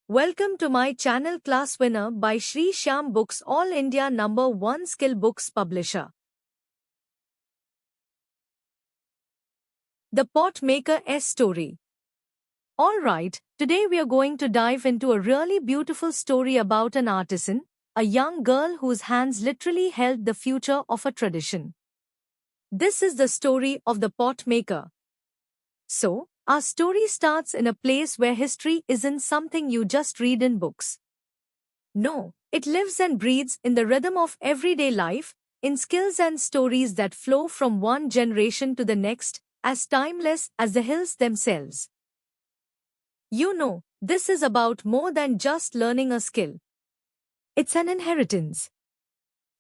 Welcome to my channel Class Winner by Shri Shyam Books, All India number 1 skill books publisher. The Pot Maker S Story. Alright, today we are going to dive into a really beautiful story about an artisan, a young girl whose hands literally held the future of a tradition. This is the story of the pot maker. So, our story starts in a place where history isn't something you just read in books. No, it lives and breathes in the rhythm of everyday life, in skills and stories that flow from one generation to the next, as timeless as the hills themselves. This is about more than just learning a skill. It's an inheritance.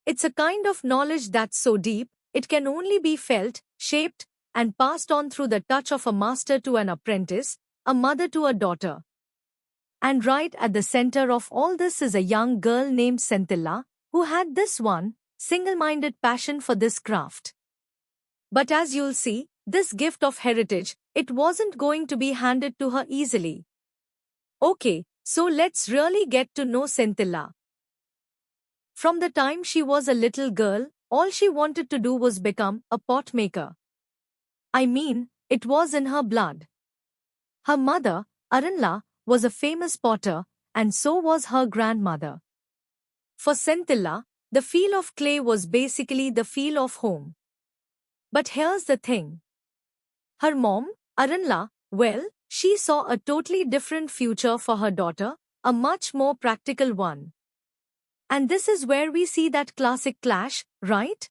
It's a kind of knowledge that's so deep, it can only be felt, shaped, and passed on through the touch of a master to an apprentice, a mother to a daughter. And right at the center of all this is a young girl named Scintilla, who had this one, single-minded passion for this craft. But as you'll see, this gift of heritage, it wasn't going to be handed to her easily. Okay, so let's really get to know Scintilla. From the time she was a little girl, all she wanted to do was become a pot maker. I mean, it was in her blood. Her mother, Aranla, was a famous potter, and so was her grandmother. For Scintilla, the feel of clay was basically the feel of home. But here's the thing. Her mom, Aranla, well, she saw a totally different future for her daughter, a much more practical one. And this is where we see that classic clash, right?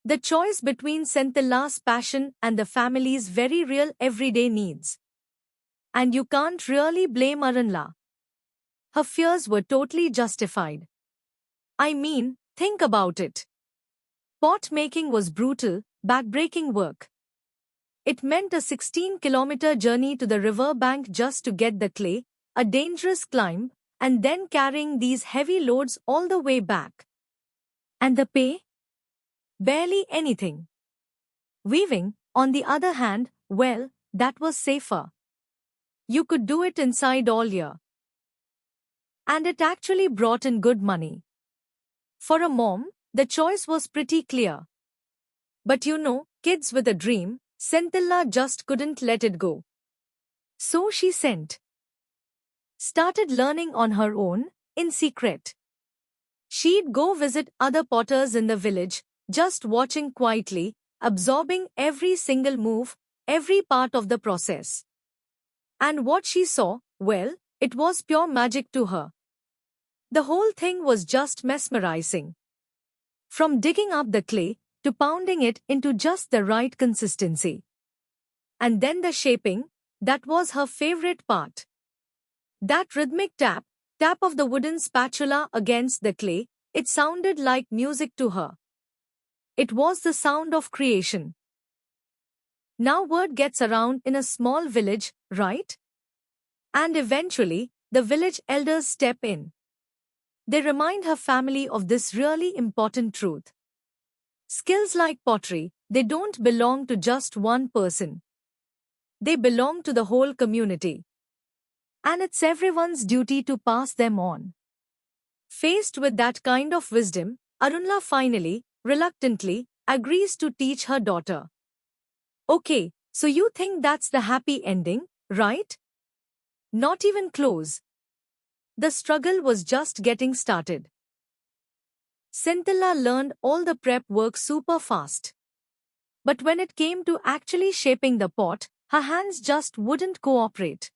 The choice between Scintilla's passion and the family's very real everyday needs. And you can't really blame Aranla. Her fears were totally justified. I mean, think about it. Pot making was brutal, backbreaking work. It meant a 16-kilometer journey to the river bank just to get the clay, a dangerous climb, and then carrying these heavy loads all the way back. And the pay? Barely anything. Weaving, on the other hand, well, that was safer. You could do it inside all year. And it actually brought in good money. For a mom, the choice was pretty clear. But kids with a dream, Scintilla just couldn't let it go. So she started learning on her own, in secret. She'd go visit other potters in the village, just watching quietly, absorbing every single move, every part of the process. And what she saw, well, it was pure magic to her. The whole thing was just mesmerizing. From digging up the clay, to pounding it into just the right consistency. And then the shaping, that was her favorite part. That rhythmic tap of the wooden spatula against the clay, it sounded like music to her. It was the sound of creation. Now word gets around in a small village, right? And eventually, the village elders step in. They remind her family of this really important truth. Skills like pottery, they don't belong to just one person. They belong to the whole community. And it's everyone's duty to pass them on. Faced with that kind of wisdom, Aranla finally, reluctantly, agrees to teach her daughter. Okay, so you think that's the happy ending, right? Not even close. The struggle was just getting started. Scintilla learned all the prep work super fast. But when it came to actually shaping the pot, her hands just wouldn't cooperate.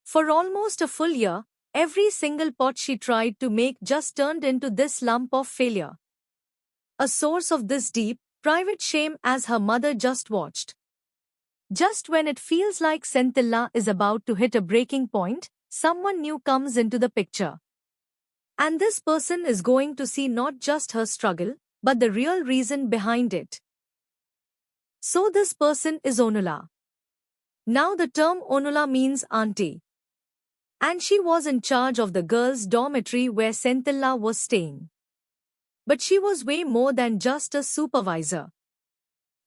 For almost a full year, every single pot she tried to make just turned into this lump of failure. A source of this deep, private shame as her mother just watched. Just when it feels like Scintilla is about to hit a breaking point, someone new comes into the picture. And this person is going to see not just her struggle, but the real reason behind it. So this person is Onula. Now the term Onula means auntie. And she was in charge of the girls' dormitory where Scintilla was staying. But she was way more than just a supervisor.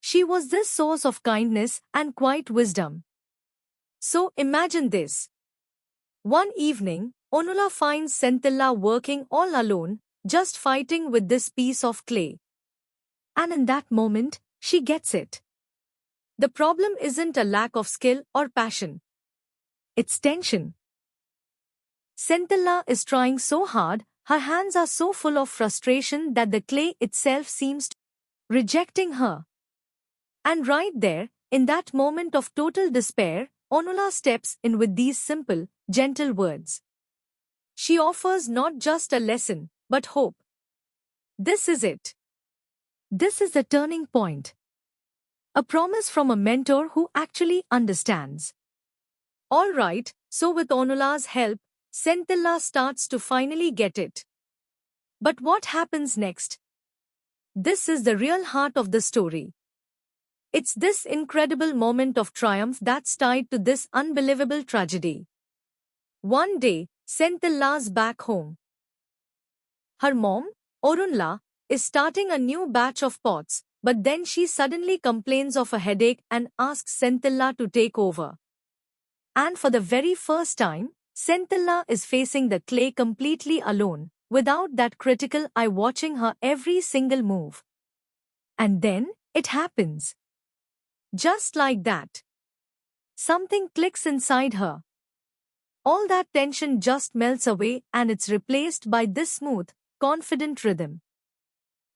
She was this source of kindness and quiet wisdom. So imagine this. One evening, Onula finds Centilla working all alone, just fighting with this piece of clay. And in that moment, she gets it. The problem isn't a lack of skill or passion. It's tension. Centilla is trying so hard, her hands are so full of frustration that the clay itself seems to be rejecting her. And right there, in that moment of total despair, Onula steps in with these simple, gentle words. She offers not just a lesson, but hope. This is it. This is the turning point. A promise from a mentor who actually understands. All right, so with Onula's help, Centilla starts to finally get it. But what happens next? This is the real heart of the story. It's this incredible moment of triumph that's tied to this unbelievable tragedy. One day, Centilla's back home. Her mom, Orunla, is starting a new batch of pots, but then she suddenly complains of a headache and asks Centilla to take over. And for the very first time, Centilla is facing the clay completely alone, without that critical eye watching her every single move. And then, it happens. Just like that. Something clicks inside her. All that tension just melts away and it's replaced by this smooth, confident rhythm.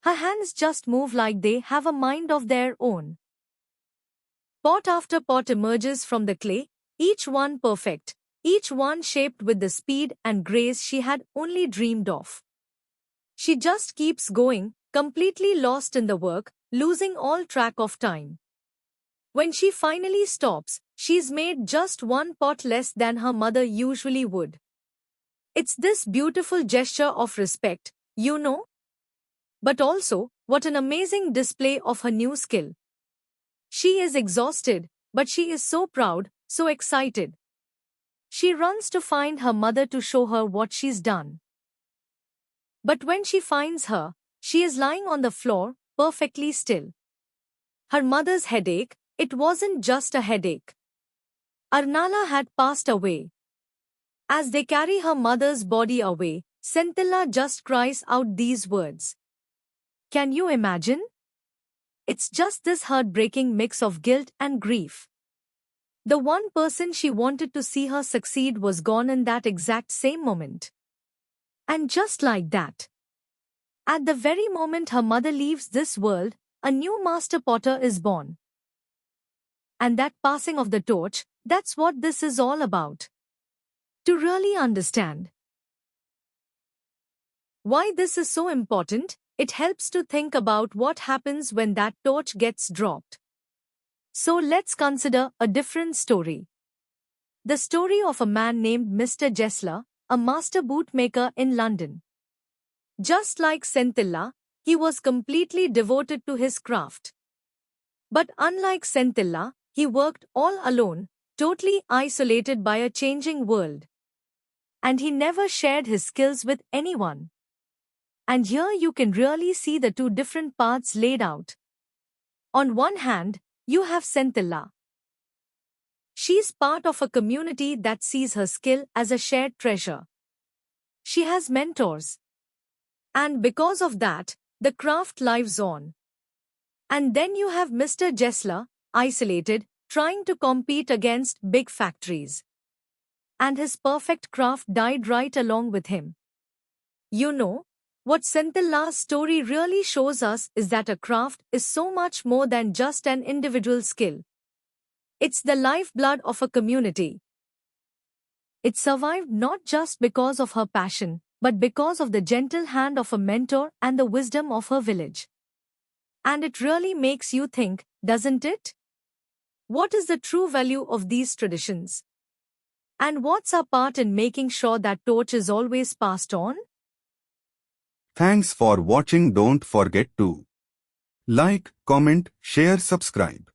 Her hands just move like they have a mind of their own. Pot after pot emerges from the clay, each one perfect, each one shaped with the speed and grace she had only dreamed of. She just keeps going, completely lost in the work, losing all track of time. When she finally stops, she's made just one pot less than her mother usually would. It's this beautiful gesture of respect, you know? But also, what an amazing display of her new skill. She is exhausted, but she is so proud, so excited. She runs to find her mother to show her what she's done. But when she finds her, she is lying on the floor, perfectly still. Her mother's headache, it wasn't just a headache. Arnala had passed away. As they carry her mother's body away, Centilla just cries out these words. Can you imagine? It's just this heartbreaking mix of guilt and grief. The one person she wanted to see her succeed was gone in that exact same moment. And just like that, at the very moment her mother leaves this world, a new master potter is born. And that passing of the torch, that's what this is all about. To really understand why this is so important, it helps to think about what happens when that torch gets dropped. So let's consider a different story. The story of a man named Mr. Jessler, a master bootmaker in London. Just like Centilla, he was completely devoted to his craft. But unlike Centilla, he worked all alone, totally isolated by a changing world. And he never shared his skills with anyone. And here you can really see the two different paths laid out. On one hand, you have Centilla. She's part of a community that sees her skill as a shared treasure. She has mentors. And because of that, the craft lives on. And then you have Mr. Jessler, isolated, trying to compete against big factories. And his perfect craft died right along with him. You know, what Centilla's story really shows us is that a craft is so much more than just an individual skill. It's the lifeblood of a community. It survived not just because of her passion, but because of the gentle hand of a mentor and the wisdom of her village. And it really makes you think, doesn't it? What is the true value of these traditions? And what's our part in making sure that torch is always passed on? Thanks for watching. Don't forget to like, comment, share, subscribe.